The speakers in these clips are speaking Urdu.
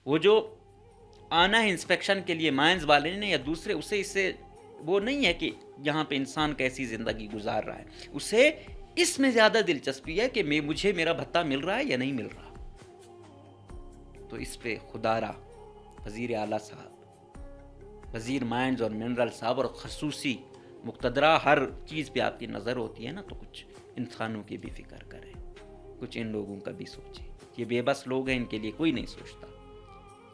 وہ جو آنا ہے انسپیکشن کے لیے مائنز والے نے یا دوسرے، اسے اس سے وہ نہیں ہے کہ یہاں پہ انسان کیسی زندگی گزار رہا ہے، اسے اس میں زیادہ دلچسپی ہے کہ مجھے میرا بھتہ مل رہا ہے یا نہیں مل رہا. تو اس پہ خدا را وزیر اعلیٰ صاحب، وزیر مائنز اور منرل صاحب، اور خصوصی مقتدرہ ہر چیز پہ آپ کی نظر ہوتی ہے نا، تو کچھ انسانوں کی بھی فکر کریں، کچھ ان لوگوں کا بھی سوچیں. یہ بے بس لوگ ہیں، ان کے لیے کوئی نہیں سوچتا.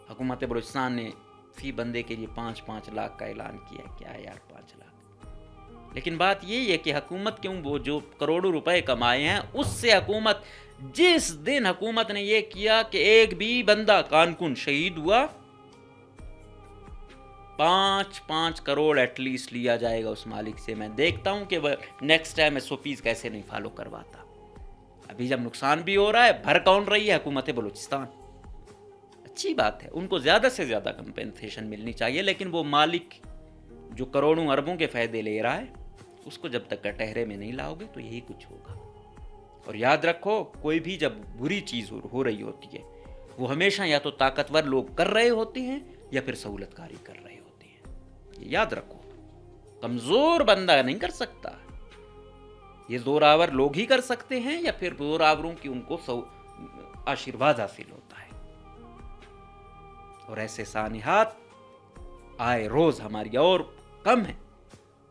حکومت بلوچستان نے فی بندے کے لیے 5 لاکھ کا اعلان کیا. کیا یار 5 لاکھ؟ لیکن بات یہی ہے کہ حکومت کیوں، وہ جو کروڑوں روپے کمائے ہیں اس سے حکومت، جس دن حکومت نے یہ کیا کہ ایک بھی بندہ کانکن شہید ہوا، 5 کروڑ ایٹ لیسٹ لیا جائے گا اس مالک سے. میں دیکھتا ہوں کہ وہ نیکسٹ ٹائم SOPs کیسے نہیں فالو کرواتا. ابھی جب نقصان بھی ہو رہا ہے، بھر کون رہی ہے حکومت بلوچستان. اچھی بات ہے، ان کو زیادہ سے زیادہ کمپنسیشن ملنی چاہیے، لیکن وہ مالک جو کروڑوں اربوں کے فائدے لے رہا ہے، اس کو جب تک کٹہرے میں نہیں لاؤ گے تو یہی کچھ ہوگا. اور یاد رکھو، کوئی بھی جب بری چیز ہو رہی ہوتی ہے، وہ ہمیشہ یا تو طاقتور لوگ کر رہے ہوتے ہیں یا پھر سہولت کاری کر رہے ہوتے ہیں. یہ یاد رکھو، کمزور بندہ نہیں کر سکتا، یہ زوراور لوگ ہی کر سکتے ہیں، یا پھر زوراوروں کی ان کو آشیرواد حاصل ہوتا ہے. اور ایسے سانحات آئے روز ہماری اور کم ہیں.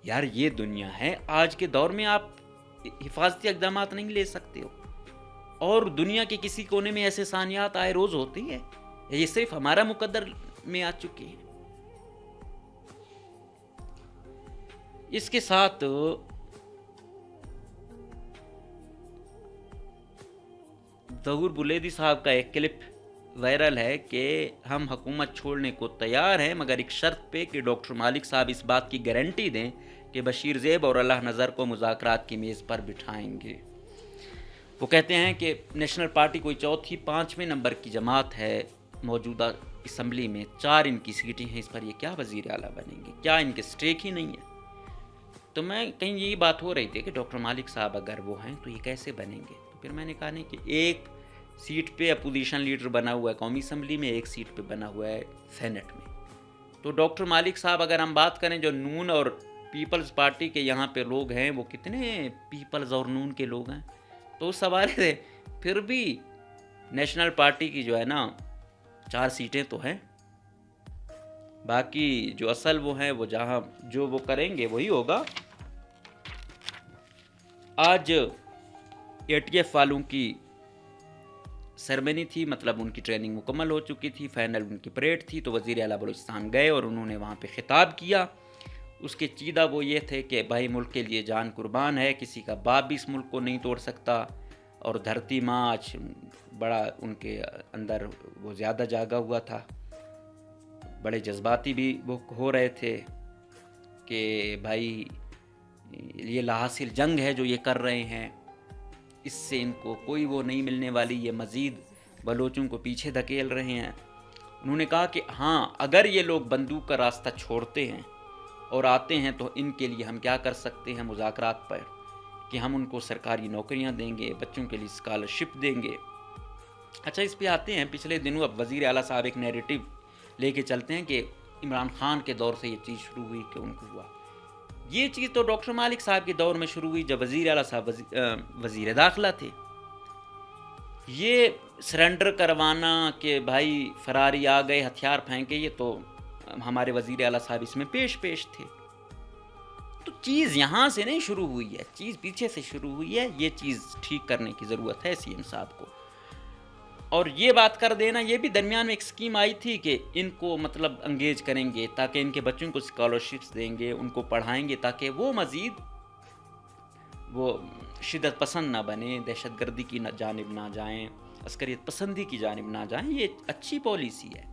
یار یہ دنیا ہے، آج کے دور میں آپ حفاظتی اقدامات نہیں لے سکتے ہو، اور دنیا کے کسی کونے میں ایسے سانحات آئے روز ہوتی ہے. یہ صرف ہمارا مقدر میں آ چکے ہیں. اس کے ساتھ ظہور بلیدی صاحب کا ایک کلپ وائرل ہے کہ ہم حکومت چھوڑنے کو تیار ہیں، مگر ایک شرط پہ کہ ڈاکٹر مالک صاحب اس بات کی گارنٹی دیں کہ بشیر زیب اور اللہ نظر کو مذاکرات کی میز پر بٹھائیں گے. وہ کہتے ہیں کہ نیشنل پارٹی کوئی چوتھی 5ویں نمبر کی جماعت ہے موجودہ اسمبلی میں، 4 ان کی سیٹیں ہیں، اس پر یہ کیا وزیر اعلیٰ بنیں گے؟ کیا ان کے سٹیک ہی نہیں ہے؟ تو میں کہیں یہی بات ہو رہی تھی کہ ڈاکٹر مالک صاحب اگر وہ ہیں تو یہ کیسے بنیں گے؟ تو پھر میں نے کہا نہیں کہ ایک سیٹ پہ اپوزیشن لیڈر بنا ہوا ہے قومی اسمبلی میں، ایک سیٹ پہ بنا ہوا ہے سینٹ میں. تو ڈاکٹر مالک صاحب، اگر ہم بات کریں جو نون اور پیپلز پارٹی کے یہاں پہ لوگ ہیں، وہ کتنے پیپلز اور نون کے لوگ ہیں، تو اس حوالے سے پھر بھی نیشنل پارٹی کی جو ہے نا 4 سیٹیں تو ہیں. باقی جو اصل وہ ہیں، وہ جہاں جو وہ کریں گے وہی ہوگا. آج ATF والوں کی سرمنی تھی، مطلب ان کی ٹریننگ مکمل ہو چکی تھی، فائنل ان کی پریڈ تھی. تو وزیر اعلیٰ بلوچستان گئے اور انہوں نے وہاں پہ خطاب کیا. اس کے چیدہ وہ یہ تھے کہ بھائی ملک کے لیے جان قربان ہے، کسی کا باپ بھی اس ملک کو نہیں توڑ سکتا. اور دھرتی ماں آج بڑا ان کے اندر وہ زیادہ جاگا ہوا تھا، بڑے جذباتی بھی وہ ہو رہے تھے کہ بھائی یہ لاحاصل جنگ ہے جو یہ کر رہے ہیں، اس سے ان کو کوئی وہ نہیں ملنے والی، یہ مزید بلوچوں کو پیچھے دھکیل رہے ہیں. انہوں نے کہا کہ ہاں اگر یہ لوگ بندوق کا راستہ چھوڑتے ہیں اور آتے ہیں تو ان کے لیے ہم کیا کر سکتے ہیں مذاکرات پر، کہ ہم ان کو سرکاری نوکریاں دیں گے، بچوں کے لیے اسکالرشپ دیں گے. اچھا اس پہ آتے ہیں، پچھلے دنوں اب وزیر اعلیٰ صاحب ایک نیریٹو لے کے چلتے ہیں کہ عمران خان کے دور سے یہ چیز شروع ہوئی کہ ان کو ہوا. یہ چیز تو ڈاکٹر مالک صاحب کے دور میں شروع ہوئی جب وزیر اعلیٰ صاحب وزیر داخلہ تھے. یہ سرنڈر کروانا کہ بھائی فراری آ گئے ہتھیار پھینکے، یہ تو ہمارے وزیر اعلیٰ صاحب اس میں پیش تھے. تو چیز یہاں سے نہیں شروع ہوئی ہے، چیز پیچھے سے شروع ہوئی ہے. یہ چیز ٹھیک کرنے کی ضرورت ہے CM صاحب کو. اور یہ بات کر دینا، یہ بھی درمیان میں ایک سکیم آئی تھی کہ ان کو مطلب انگیج کریں گے تاکہ ان کے بچوں کو اسکالرشپس دیں گے، ان کو پڑھائیں گے تاکہ وہ مزید وہ شدت پسند نہ بنے، دہشت گردی کی جانب نہ جائیں، عسکریت پسندی کی جانب نہ جائیں. یہ اچھی پالیسی ہے.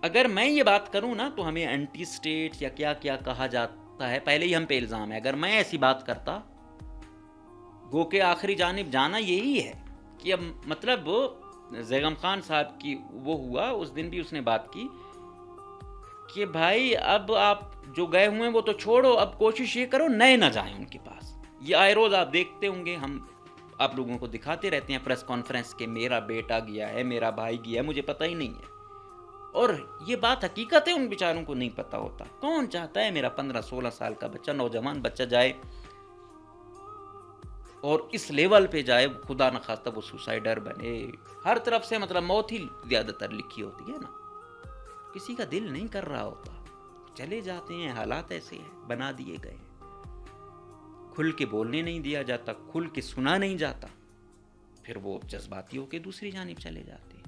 اگر میں یہ بات کروں نا تو ہمیں اینٹی اسٹیٹ یا کیا کیا کہا جاتا ہے، پہلے ہی ہم پہ الزام ہے. اگر میں ایسی بات کرتا، گو کہ آخری جانب جانا یہی ہے کہ اب مطلب زیغم خان صاحب کی وہ ہوا، اس دن بھی اس نے بات کی کہ بھائی اب آپ جو گئے ہوئے ہیں وہ تو چھوڑو، اب کوشش یہ کرو نئے نہ جائیں ان کے پاس. یہ آئے روز آپ دیکھتے ہوں گے، ہم آپ لوگوں کو دکھاتے رہتے ہیں پریس کانفرنس کے میرا بیٹا گیا ہے، میرا بھائی گیا ہے، مجھے پتہ ہی نہیں ہے. اور یہ بات حقیقت ہے، ان بیچاروں کو نہیں پتہ ہوتا. کون چاہتا ہے میرا 15-16 سال کا بچہ، نوجوان بچہ جائے اور اس لیول پہ جائے، خدا نخواستہ وہ سوسائڈر بنے. ہر طرف سے مطلب موت ہی زیادہ تر لکھی ہوتی ہے نا. کسی کا دل نہیں کر رہا ہوتا، چلے جاتے ہیں. حالات ایسے ہیں، بنا دیے گئے. کھل کے بولنے نہیں دیا جاتا، کھل کے سنا نہیں جاتا، پھر وہ جذباتی ہو کے دوسری جانب چلے جاتے ہیں.